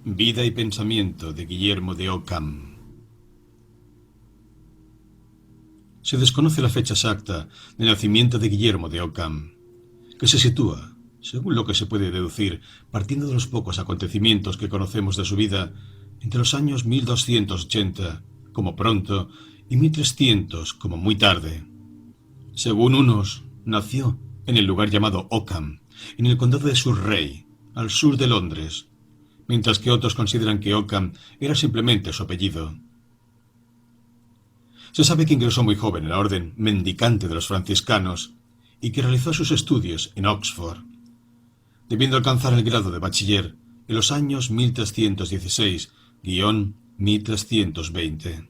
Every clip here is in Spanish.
Vida y pensamiento de Guillermo de Ockham. Se desconoce la fecha exacta de nacimiento de Guillermo de Ockham, que se sitúa, según lo que se puede deducir, partiendo de los pocos acontecimientos que conocemos de su vida, entre los años 1280, como pronto, y 1300, como muy tarde. Según unos, nació en el lugar llamado Ockham, en el condado de Surrey, al sur de Londres, mientras que otros consideran que Ockham era simplemente su apellido. Se sabe que ingresó muy joven en la orden mendicante de los franciscanos y que realizó sus estudios en Oxford, debiendo alcanzar el grado de bachiller en los años 1316-1320.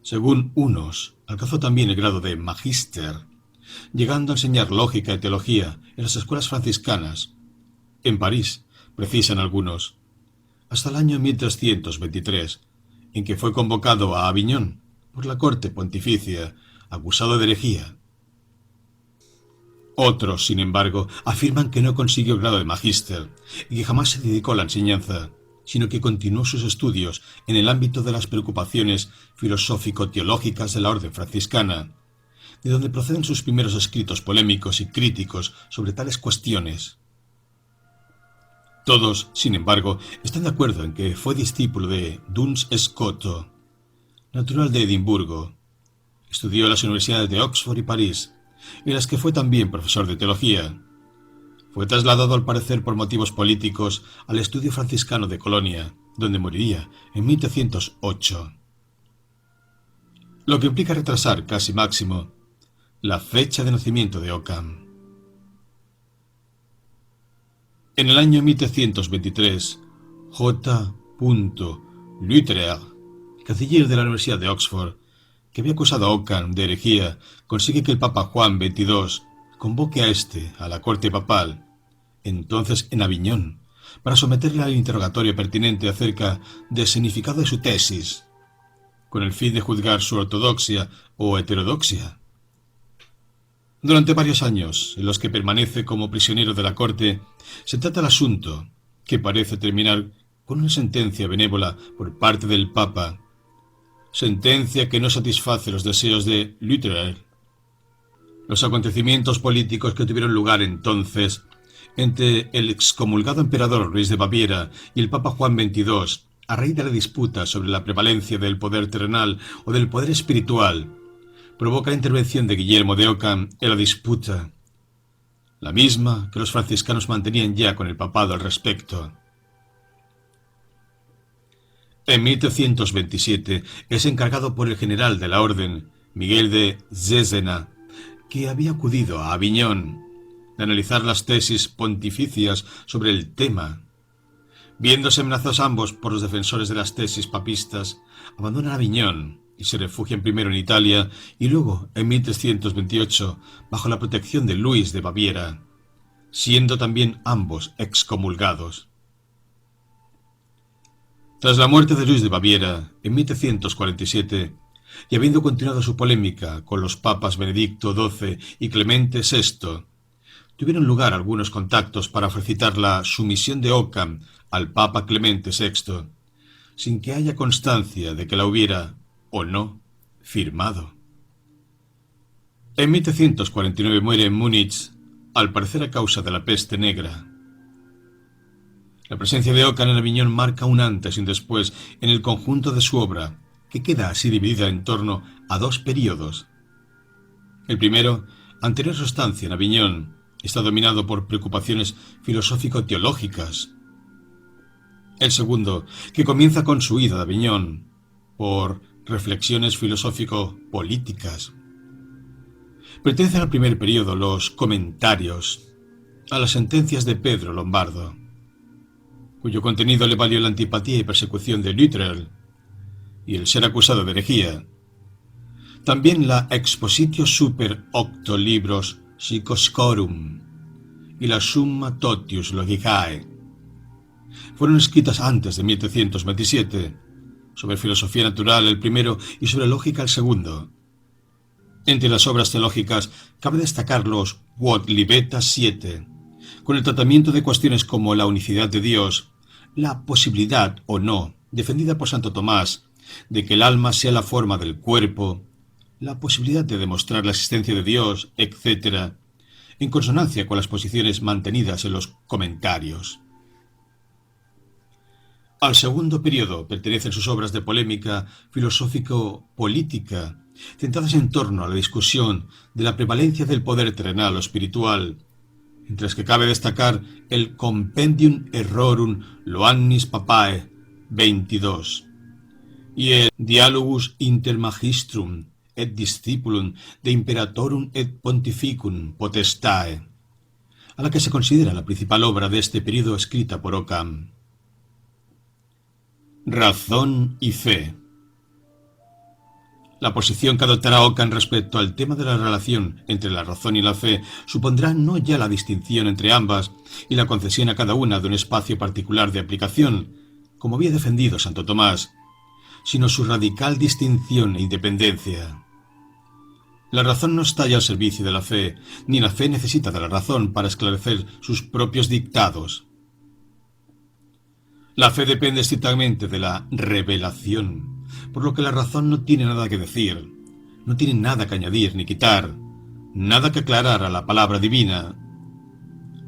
Según unos, alcanzó también el grado de magíster, llegando a enseñar lógica y teología en las escuelas franciscanas, en París, precisan algunos, hasta el año 1323, en que fue convocado a Aviñón por la corte pontificia, acusado de herejía. Otros, sin embargo, afirman que no consiguió el grado de magíster y que jamás se dedicó a la enseñanza, sino que continuó sus estudios en el ámbito de las preocupaciones filosófico-teológicas de la orden franciscana, de donde proceden sus primeros escritos polémicos y críticos sobre tales cuestiones. Todos, sin embargo, están de acuerdo en que fue discípulo de Duns Scoto, natural de Edimburgo. Estudió en las universidades de Oxford y París, en las que fue también profesor de teología. Fue trasladado al parecer por motivos políticos al estudio franciscano de Colonia, donde moriría en 1308. Lo que implica retrasar casi máximo la fecha de nacimiento de Ockham. En el año 1323, J. Luther, canciller de la Universidad de Oxford, que había acusado a Ockham de herejía, consigue que el Papa Juan XXII convoque a la corte papal, entonces en Aviñón, para someterle al interrogatorio pertinente acerca del significado de su tesis, con el fin de juzgar su ortodoxia o heterodoxia. Durante varios años, en los que permanece como prisionero de la corte, se trata el asunto, que parece terminar con una sentencia benévola por parte del Papa, sentencia que no satisface los deseos de Luther. Los acontecimientos políticos que tuvieron lugar entonces entre el excomulgado emperador Luis de Baviera y el Papa Juan XXII, a raíz de la disputa sobre la prevalencia del poder terrenal o del poder espiritual, provoca la intervención de Guillermo de Ockham en la disputa, la misma que los franciscanos mantenían ya con el papado al respecto. En 1327 es encargado por el general de la orden, Miguel de Cesena, que había acudido a Aviñón, de analizar las tesis pontificias sobre el tema. Viéndose amenazados ambos por los defensores de las tesis papistas, abandonan Aviñón y se refugian primero en Italia y luego, en 1328, bajo la protección de Luis de Baviera, siendo también ambos excomulgados. Tras la muerte de Luis de Baviera, en 1347, y habiendo continuado su polémica con los papas Benedicto XII y Clemente VI, tuvieron lugar algunos contactos para felicitar la sumisión de Ockham al Papa Clemente VI, sin que haya constancia de que la hubiera, o no, firmado. En 1349 muere en Múnich, al parecer a causa de la peste negra. La presencia de Ockham en Aviñón marca un antes y un después en el conjunto de su obra, que queda así dividida en torno a dos períodos. El primero, anterior a su estancia en Aviñón, está dominado por preocupaciones filosófico-teológicas. El segundo, que comienza con su ida de Aviñón, por reflexiones filosófico-políticas. Pertenecen al primer período los comentarios a las sentencias de Pedro Lombardo, cuyo contenido le valió la antipatía y persecución de Luther y el ser acusado de herejía. También la Expositio Super Octo Libros Psychoscorum y la Summa Totius Logicae fueron escritas antes de 1327, sobre filosofía natural el primero y sobre lógica el segundo. Entre las obras teológicas cabe destacar los Quod Libeta 7, con el tratamiento de cuestiones como la unicidad de Dios, la posibilidad o no, defendida por Santo Tomás, de que el alma sea la forma del cuerpo, la posibilidad de demostrar la existencia de Dios, etc., en consonancia con las posiciones mantenidas en los comentarios. Al segundo periodo pertenecen sus obras de polémica filosófico-política, centradas en torno a la discusión de la prevalencia del poder terrenal o espiritual, entre las que cabe destacar el Compendium Errorum Ioannis Papae 22 y el Dialogus inter Magistrum et Discipulum de Imperatorum et Pontificum Potestae, a la que se considera la principal obra de este periodo escrita por Occam. Razón y fe. La posición que adoptará Occam respecto al tema de la relación entre la razón y la fe supondrá no ya la distinción entre ambas y la concesión a cada una de un espacio particular de aplicación, como había defendido Santo Tomás, sino su radical distinción e independencia. La razón no está ya al servicio de la fe, ni la fe necesita de la razón para esclarecer sus propios dictados. La fe depende estrictamente de la revelación, por lo que la razón no tiene nada que decir, no tiene nada que añadir ni quitar, nada que aclarar a la palabra divina.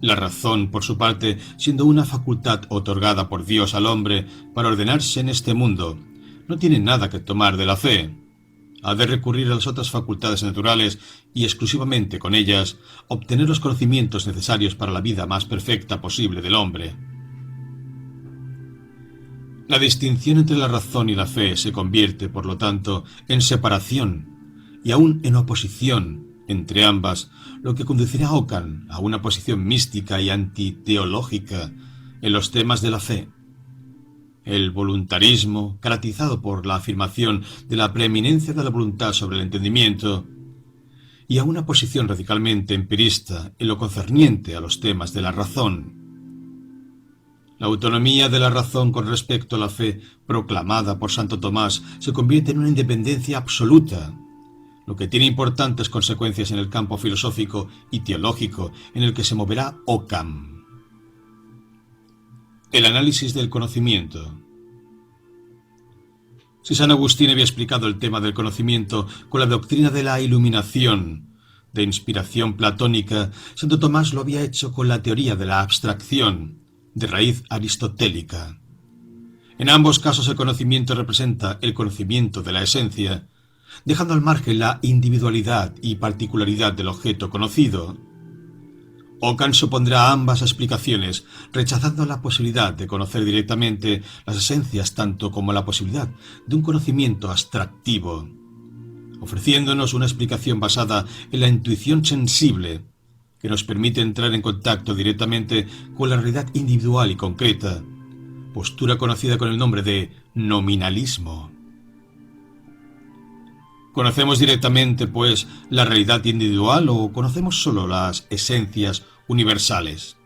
La razón, por su parte, siendo una facultad otorgada por Dios al hombre para ordenarse en este mundo, no tiene nada que tomar de la fe. Ha de recurrir a las otras facultades naturales y exclusivamente con ellas obtener los conocimientos necesarios para la vida más perfecta posible del hombre. La distinción entre la razón y la fe se convierte, por lo tanto, en separación y aún en oposición entre ambas, lo que conducirá a Occam a una posición mística y antiteológica en los temas de la fe. El voluntarismo, caracterizado por la afirmación de la preeminencia de la voluntad sobre el entendimiento, y a una posición radicalmente empirista en lo concerniente a los temas de la razón. La autonomía de la razón con respecto a la fe proclamada por Santo Tomás se convierte en una independencia absoluta, lo que tiene importantes consecuencias en el campo filosófico y teológico en el que se moverá Occam. El análisis del conocimiento. Si San Agustín había explicado el tema del conocimiento con la doctrina de la iluminación, de inspiración platónica, Santo Tomás lo había hecho con la teoría de la abstracción, de raíz aristotélica. En ambos casos el conocimiento representa el conocimiento de la esencia, dejando al margen la individualidad y particularidad del objeto conocido. Occam supondrá ambas explicaciones, rechazando la posibilidad de conocer directamente las esencias tanto como la posibilidad de un conocimiento abstractivo, ofreciéndonos una explicación basada en la intuición sensible, que nos permite entrar en contacto directamente con la realidad individual y concreta, postura conocida con el nombre de nominalismo. ¿Conocemos directamente, pues, la realidad individual o conocemos solo las esencias universales?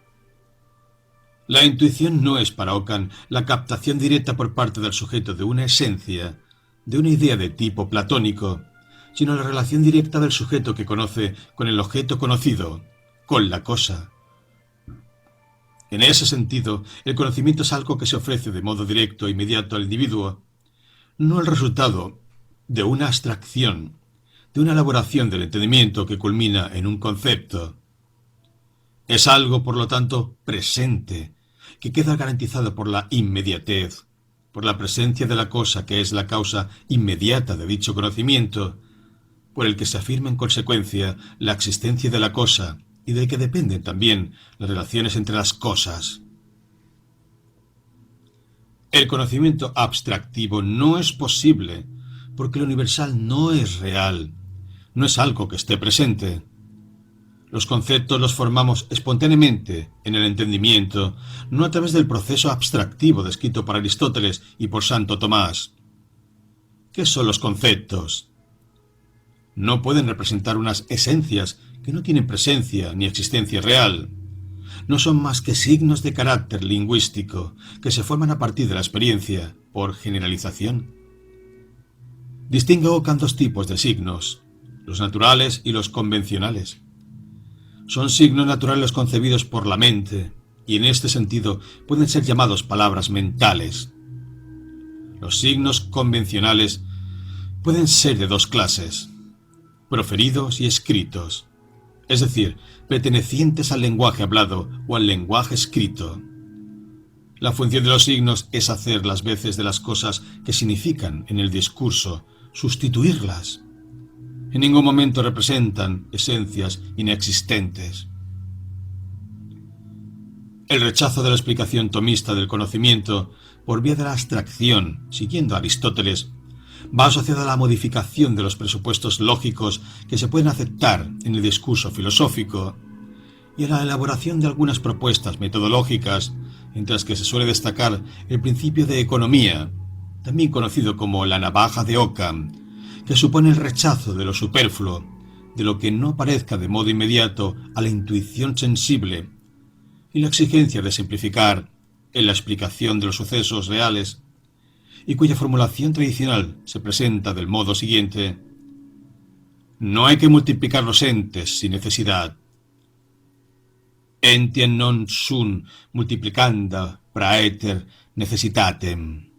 La intuición no es para Occam la captación directa por parte del sujeto de una esencia, de una idea de tipo platónico, sino la relación directa del sujeto que conoce con el objeto conocido, con la cosa. En ese sentido, el conocimiento es algo que se ofrece de modo directo e inmediato al individuo, no el resultado de una abstracción, de una elaboración del entendimiento que culmina en un concepto. Es algo, por lo tanto, presente, que queda garantizado por la inmediatez, por la presencia de la cosa que es la causa inmediata de dicho conocimiento, por el que se afirma en consecuencia la existencia de la cosa y del que dependen también las relaciones entre las cosas. El conocimiento abstractivo no es posible porque lo universal no es real, no es algo que esté presente. Los conceptos los formamos espontáneamente en el entendimiento, no a través del proceso abstractivo descrito por Aristóteles y por Santo Tomás. ¿Qué son los conceptos? No pueden representar unas esencias que no tienen presencia ni existencia real. No son más que signos de carácter lingüístico que se forman a partir de la experiencia, por generalización. Distingue Occam dos tipos de signos, los naturales y los convencionales. Son signos naturales concebidos por la mente, y en este sentido pueden ser llamados palabras mentales. Los signos convencionales pueden ser de dos clases: proferidos y escritos, es decir, pertenecientes al lenguaje hablado o al lenguaje escrito. La función de los signos es hacer las veces de las cosas que significan en el discurso, sustituirlas. En ningún momento representan esencias inexistentes. El rechazo de la explicación tomista del conocimiento por vía de la abstracción, siguiendo a Aristóteles, va asociado a la modificación de los presupuestos lógicos que se pueden aceptar en el discurso filosófico y a la elaboración de algunas propuestas metodológicas, entre las que se suele destacar el principio de economía, también conocido como la navaja de Occam, que supone el rechazo de lo superfluo, de lo que no parezca de modo inmediato a la intuición sensible, y la exigencia de simplificar en la explicación de los sucesos reales, y cuya formulación tradicional se presenta del modo siguiente: no hay que multiplicar los entes sin necesidad. Entiam non sunt multiplicanda praeter necessitatem.